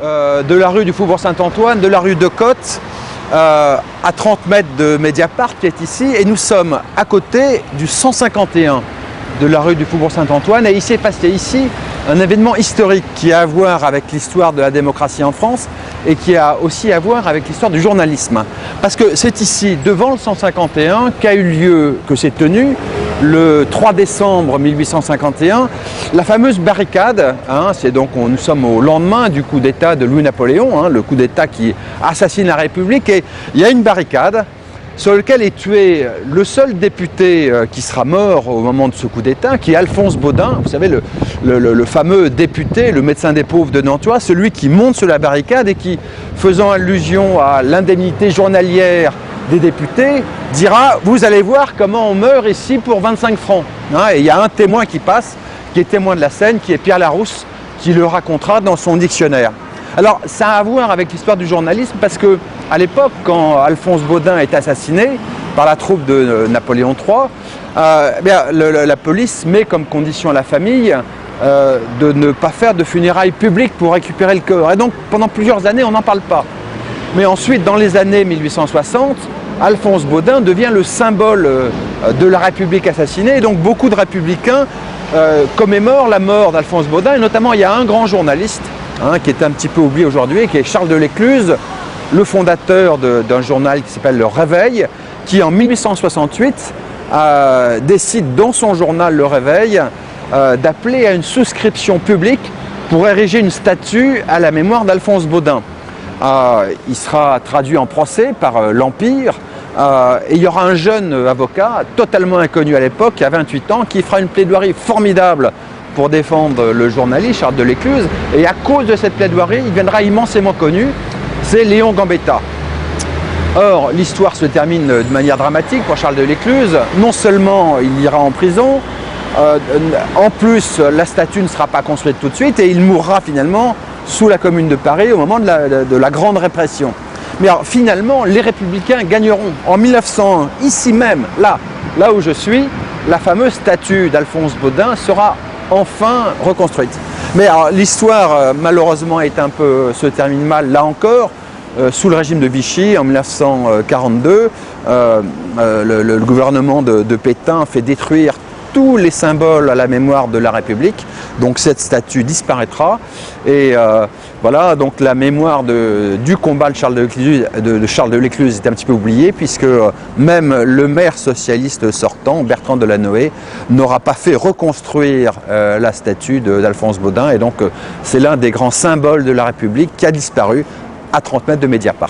de la rue du Faubourg Saint-Antoine, de la rue de Côte, à 30 mètres de Mediapart qui est ici, et nous sommes à côté du 151 de la rue du Faubourg Saint-Antoine, et il s'est passé ici un événement historique qui a à voir avec l'histoire de la démocratie en France et qui a aussi à voir avec l'histoire du journalisme. Parce que c'est ici, devant le 151, qu'a eu lieu, que s'est tenu, le 3 décembre 1851, la fameuse barricade, c'est donc, nous sommes au lendemain du coup d'État de Louis-Napoléon, le coup d'État qui assassine la République, et il y a une barricade sur laquelle est tué le seul député qui sera mort au moment de ce coup d'État, qui est Alphonse Baudin, vous savez, le fameux député, le médecin des pauvres de Nantua, celui qui monte sur la barricade et qui, faisant allusion à l'indemnité journalière des députés, dira « Vous allez voir comment on meurt ici pour 25 francs ». Et il y a un témoin qui passe, qui est témoin de la scène, qui est Pierre Larousse, qui le racontera dans son dictionnaire. Alors, ça a à voir avec l'histoire du journalisme parce que, à l'époque, quand Alphonse Baudin est assassiné par la troupe de Napoléon III, la police met comme condition à la famille de ne pas faire de funérailles publiques pour récupérer le corps. Et donc, pendant plusieurs années, on n'en parle pas. Mais ensuite, dans les années 1860, Alphonse Baudin devient le symbole de la République assassinée. Et donc, beaucoup de républicains commémorent la mort d'Alphonse Baudin. Et notamment, il y a un grand journaliste qui est un petit peu oublié aujourd'hui, qui est Charles de l'Écluse, le fondateur d'un journal qui s'appelle Le Réveil, qui en 1868 décide dans son journal Le Réveil d'appeler à une souscription publique pour ériger une statue à la mémoire d'Alphonse Baudin. Il sera traduit en procès par l'Empire et il y aura un jeune avocat totalement inconnu à l'époque, qui a 28 ans, qui fera une plaidoirie formidable pour défendre le journaliste Charles de l'Écluse, et à cause de cette plaidoirie, il deviendra immensément connu, c'est Léon Gambetta. Or, l'histoire se termine de manière dramatique pour Charles de l'Écluse. Non seulement il ira en prison, en plus la statue ne sera pas construite tout de suite et il mourra finalement sous la Commune de Paris au moment de la grande répression. Mais alors, finalement, les Républicains gagneront. En 1901, ici même, là où je suis, la fameuse statue d'Alphonse Baudin sera enfin reconstruite. Mais l'histoire malheureusement se termine mal là encore. Sous le régime de Vichy en 1942, le gouvernement de Pétain fait détruire tous les symboles à la mémoire de la République, donc cette statue disparaîtra et voilà, donc la mémoire du combat de Charles de l'Écluse est un petit peu oubliée, puisque même le maire socialiste sortant, Bertrand Delanoë, n'aura pas fait reconstruire la statue d'Alphonse Baudin, et donc c'est l'un des grands symboles de la République qui a disparu à 30 mètres de Mediapart.